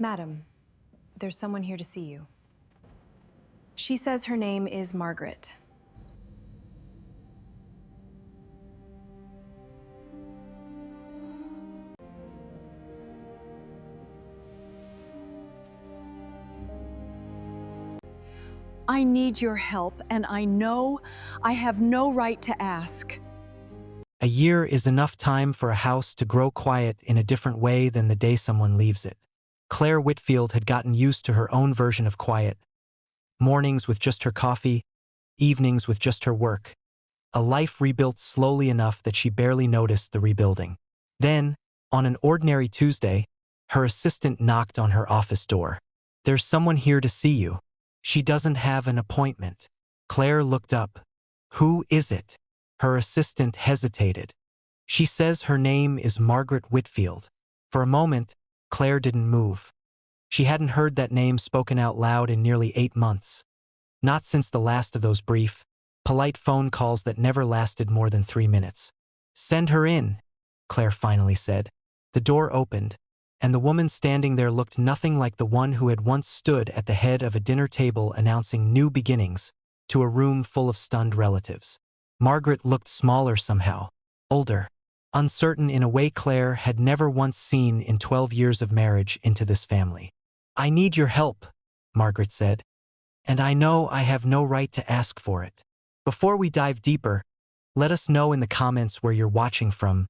Madam, there's someone here to see you. She says her name is Margaret. I need your help, and I know I have no right to ask. A year is enough time for a house to grow quiet in a different way than the day someone leaves it. Claire Whitfield had gotten used to her own version of quiet. Mornings with just her coffee, evenings with just her work. A life rebuilt slowly enough that she barely noticed the rebuilding. Then, on an ordinary Tuesday, her assistant knocked on her office door. "There's someone here to see you. She doesn't have an appointment." Claire looked up. "Who is it?" Her assistant hesitated. "She says her name is Margaret Whitfield." For a moment, Claire didn't move. She hadn't heard that name spoken out loud in nearly 8 months. Not since the last of those brief, polite phone calls that never lasted more than 3 minutes. "Send her in," Claire finally said. The door opened, and the woman standing there looked nothing like the one who had once stood at the head of a dinner table announcing new beginnings to a room full of stunned relatives. Margaret looked smaller somehow, older, uncertain in a way Claire had never once seen in 12 years of marriage into this family. "I need your help," Margaret said, "and I know I have no right to ask for it. Before we dive deeper, let us know in the comments where you're watching from.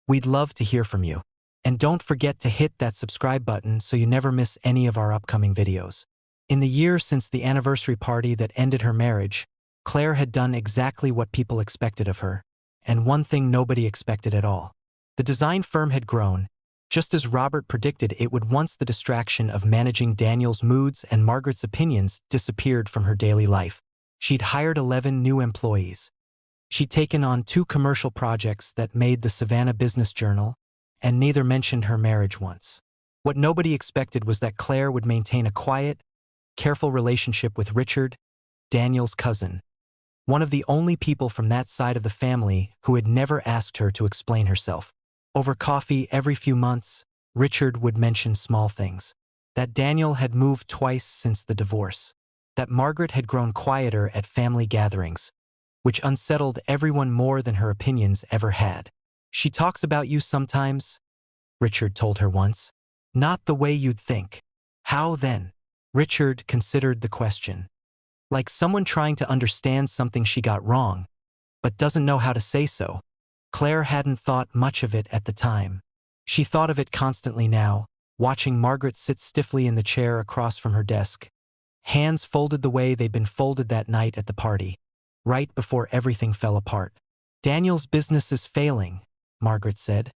We'd love to hear from you. And don't forget to hit that subscribe button so you never miss any of our upcoming videos." In the year since the anniversary party that ended her marriage, Claire had done exactly what people expected of her, and one thing nobody expected at all. The design firm had grown, just as Robert predicted it would once the distraction of managing Daniel's moods and Margaret's opinions disappeared from her daily life. She'd hired 11 new employees. She'd taken on 2 commercial projects that made the Savannah Business Journal, and neither mentioned her marriage once. What nobody expected was that Claire would maintain a quiet, careful relationship with Richard, Daniel's cousin, one of the only people from that side of the family who had never asked her to explain herself. Over coffee every few months, Richard would mention small things. That Daniel had moved twice since the divorce. That Margaret had grown quieter at family gatherings, which unsettled everyone more than her opinions ever had. "She talks about you sometimes," Richard told her once. "Not the way you'd think." "How then?" Richard considered the question. Like someone trying to understand something she got wrong, but doesn't know how to say so. Claire hadn't thought much of it at the time. She thought of it constantly now, watching Margaret sit stiffly in the chair across from her desk, hands folded the way they'd been folded that night at the party, right before everything fell apart. "Daniel's business is failing," Margaret said,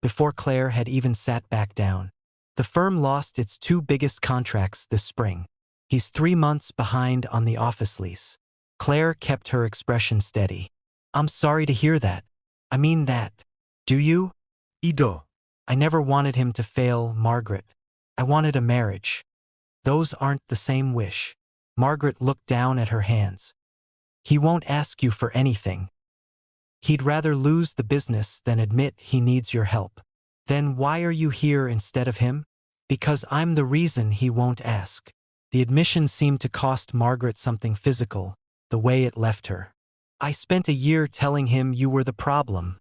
before Claire had even sat back down. "The firm lost its 2 biggest contracts this spring. He's 3 months behind on the office lease." Claire kept her expression steady. "I'm sorry to hear that. I mean that. Do you?" "Ido. I never wanted him to fail, Margaret. I wanted a marriage. Those aren't the same wish." Margaret looked down at her hands. "He won't ask you for anything. He'd rather lose the business than admit he needs your help." "Then why are you here instead of him?" "Because I'm the reason he won't ask." The admission seemed to cost Margaret something physical, the way it left her. "I spent a year telling him you were the problem,"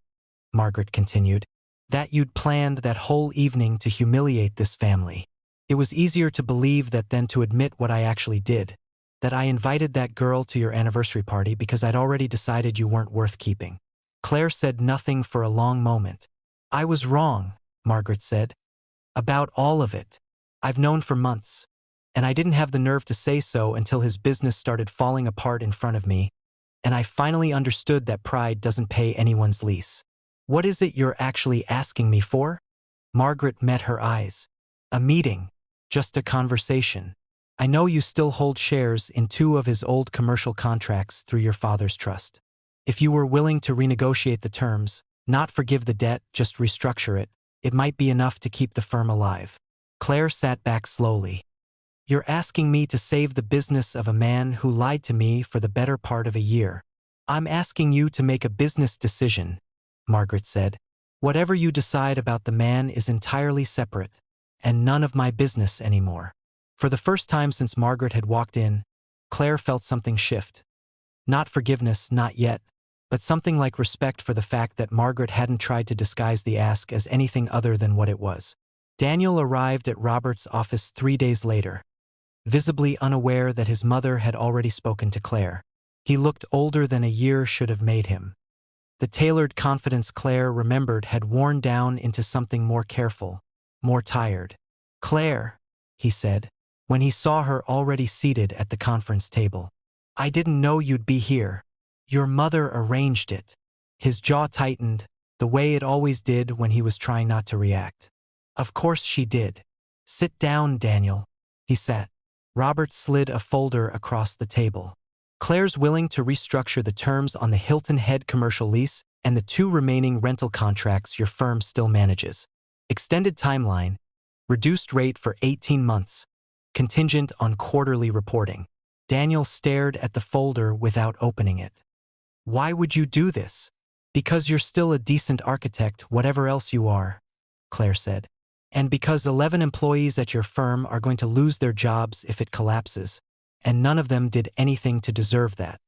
Margaret continued, "that you'd planned that whole evening to humiliate this family. It was easier to believe that than to admit what I actually did, that I invited that girl to your anniversary party because I'd already decided you weren't worth keeping." Claire said nothing for a long moment. "I was wrong," Margaret said. "About all of it. I've known for months. And I didn't have the nerve to say so until his business started falling apart in front of me, and I finally understood that pride doesn't pay anyone's lease." "What is it you're actually asking me for?" Margaret met her eyes. "A meeting. Just a conversation. I know you still hold shares in 2 of his old commercial contracts through your father's trust. If you were willing to renegotiate the terms, not forgive the debt, just restructure it, it might be enough to keep the firm alive." Claire sat back slowly. "You're asking me to save the business of a man who lied to me for the better part of a year. I'm asking you to make a business decision," Margaret said. "Whatever you decide about the man is entirely separate, and none of my business anymore. For the first time since Margaret had walked in, Claire felt something shift. Not forgiveness, not yet, but something like respect for the fact that Margaret hadn't tried to disguise the ask as anything other than what it was. Daniel arrived at Robert's office 3 days later, visibly unaware that his mother had already spoken to Claire. He looked older than a year should have made him. The tailored confidence Claire remembered had worn down into something more careful, more tired. "Claire," he said, when he saw her already seated at the conference table. "I didn't know you'd be here. Your mother arranged it." His jaw tightened, the way it always did when he was trying not to react. "Of course she did. Sit down, Daniel." He sat. Robert slid a folder across the table. "Claire's willing to restructure the terms on the Hilton Head commercial lease and the 2 remaining rental contracts your firm still manages. Extended timeline, reduced rate for 18 months, contingent on quarterly reporting." Daniel stared at the folder without opening it. "Why would you do this?" "Because you're still a decent architect, whatever else you are," Claire said. "And because 11 employees at your firm are going to lose their jobs if it collapses, and none of them did anything to deserve that."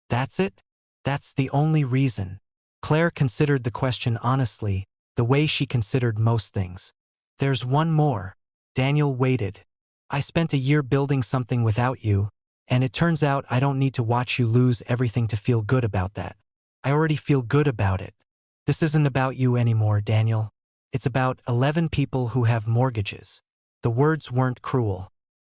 "That's it? That's the only reason?" Claire considered the question honestly, the way she considered most things. "There's one more." Daniel waited. "I spent a year building something without you, and it turns out I don't need to watch you lose everything to feel good about that. I already feel good about it. This isn't about you anymore, Daniel. It's about 11 people who have mortgages." The words weren't cruel.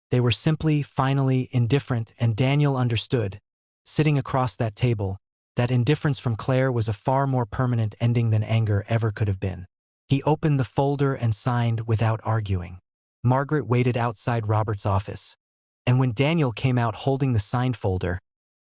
They were simply, finally, indifferent, and Daniel understood, sitting across that table, that indifference from Claire was a far more permanent ending than anger ever could have been. He opened the folder and signed without arguing. Margaret waited outside Robert's office, and when Daniel came out holding the signed folder,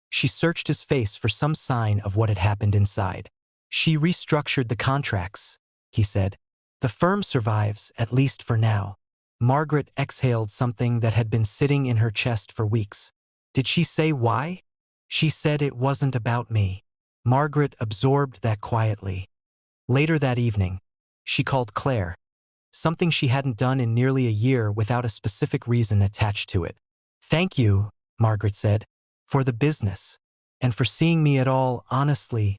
she searched his face for some sign of what had happened inside. "She restructured the contracts," he said. "The firm survives, at least for now." Margaret exhaled something that had been sitting in her chest for weeks. "Did she say why?" "She said it wasn't about me." Margaret absorbed that quietly. Later that evening, she called Claire, something she hadn't done in nearly a year without a specific reason attached to it. "Thank you," Margaret said, "for the business, and for seeing me at all, honestly,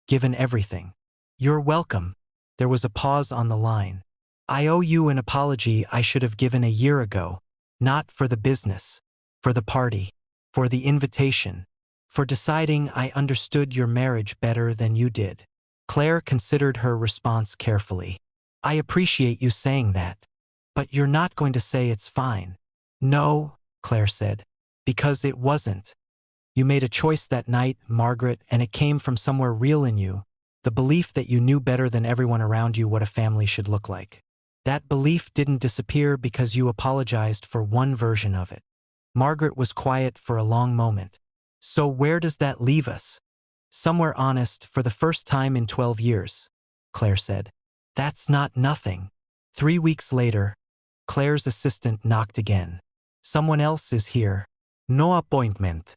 given everything." "You're welcome." There was a pause on the line. "I owe you an apology I should have given a year ago. Not for the business, for the party, for the invitation, for deciding I understood your marriage better than you did." Claire considered her response carefully. "I appreciate you saying that. But you're not going to say it's fine." "No," Claire said, "because it wasn't. You made a choice that night, Margaret, and it came from somewhere real in you, the belief that you knew better than everyone around you what a family should look like. That belief didn't disappear because you apologized for one version of it." Margaret was quiet for a long moment. "So where does that leave us?" "Somewhere honest for the first time in 12 years, Claire said. "That's not nothing." 3 weeks later, Claire's assistant knocked again. "Someone else is here." "No appointment."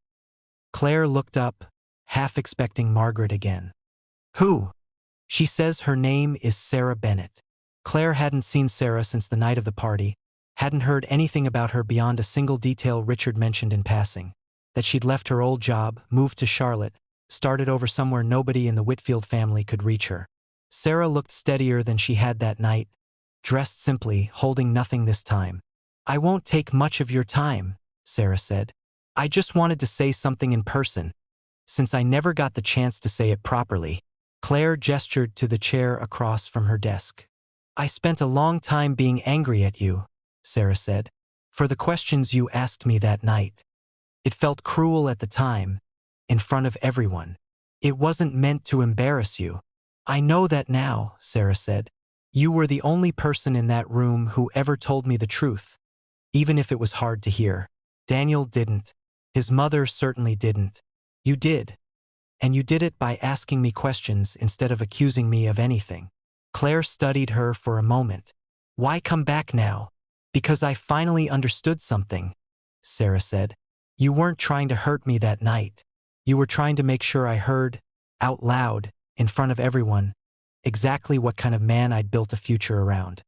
Claire looked up, half expecting Margaret again. "Who?" "She says her name is Sarah Bennett." Claire hadn't seen Sarah since the night of the party, hadn't heard anything about her beyond a single detail Richard mentioned in passing, that she'd left her old job, moved to Charlotte, started over somewhere nobody in the Whitfield family could reach her. Sarah looked steadier than she had that night, dressed simply, holding nothing this time. "I won't take much of your time," Sarah said. "I just wanted to say something in person, since I never got the chance to say it properly." Claire gestured to the chair across from her desk. "I spent a long time being angry at you," Sarah said, "for the questions you asked me that night. It felt cruel at the time, in front of everyone. It wasn't meant to embarrass you." "I know that now," Sarah said. "You were the only person in that room who ever told me the truth, even if it was hard to hear. Daniel didn't. His mother certainly didn't. You did. And you did it by asking me questions instead of accusing me of anything." Claire studied her for a moment. "Why come back now?" "Because I finally understood something," Sarah said. "You weren't trying to hurt me that night. You were trying to make sure I heard, out loud, in front of everyone, exactly what kind of man I'd built a future around.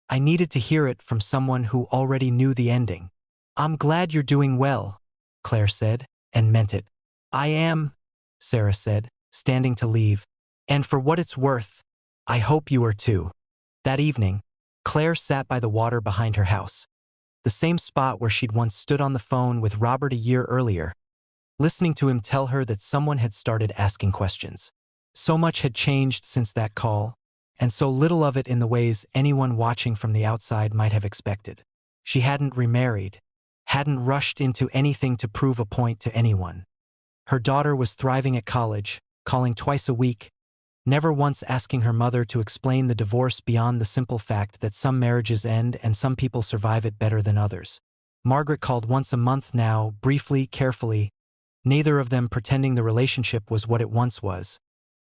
I needed to hear it from someone who already knew the ending. I'm glad you're doing well, Claire said, and meant it. I am, Sarah said, standing to leave. And for what it's worth, I hope you are too. That evening, Claire sat by the water behind her house, the same spot where she'd once stood on the phone with Robert a year earlier, listening to him tell her that someone had started asking questions. So much had changed since that call, and so little of it in the ways anyone watching from the outside might have expected. She hadn't remarried, hadn't rushed into anything to prove a point to anyone. Her daughter was thriving at college, calling twice a week, never once asking her mother to explain the divorce beyond the simple fact that some marriages end and some people survive it better than others. Margaret called once a month now, briefly, carefully, neither of them pretending the relationship was what it once was,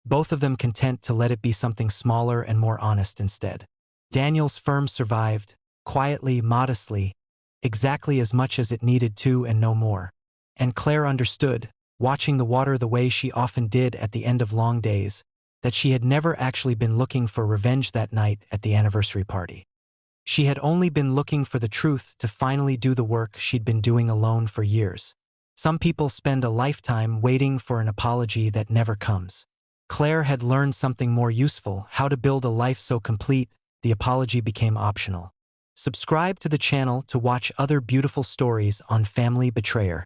both of them content to let it be something smaller and more honest instead. Daniel's firm survived, quietly, modestly, exactly as much as it needed to and no more. And Claire understood, watching the water the way she often did at the end of long days, that she had never actually been looking for revenge that night at the anniversary party. She had only been looking for the truth to finally do the work she'd been doing alone for years. Some people spend a lifetime waiting for an apology that never comes. Claire had learned something more useful, how to build a life so complete, the apology became optional. Subscribe to the channel to watch other beautiful stories on Family Betrayer.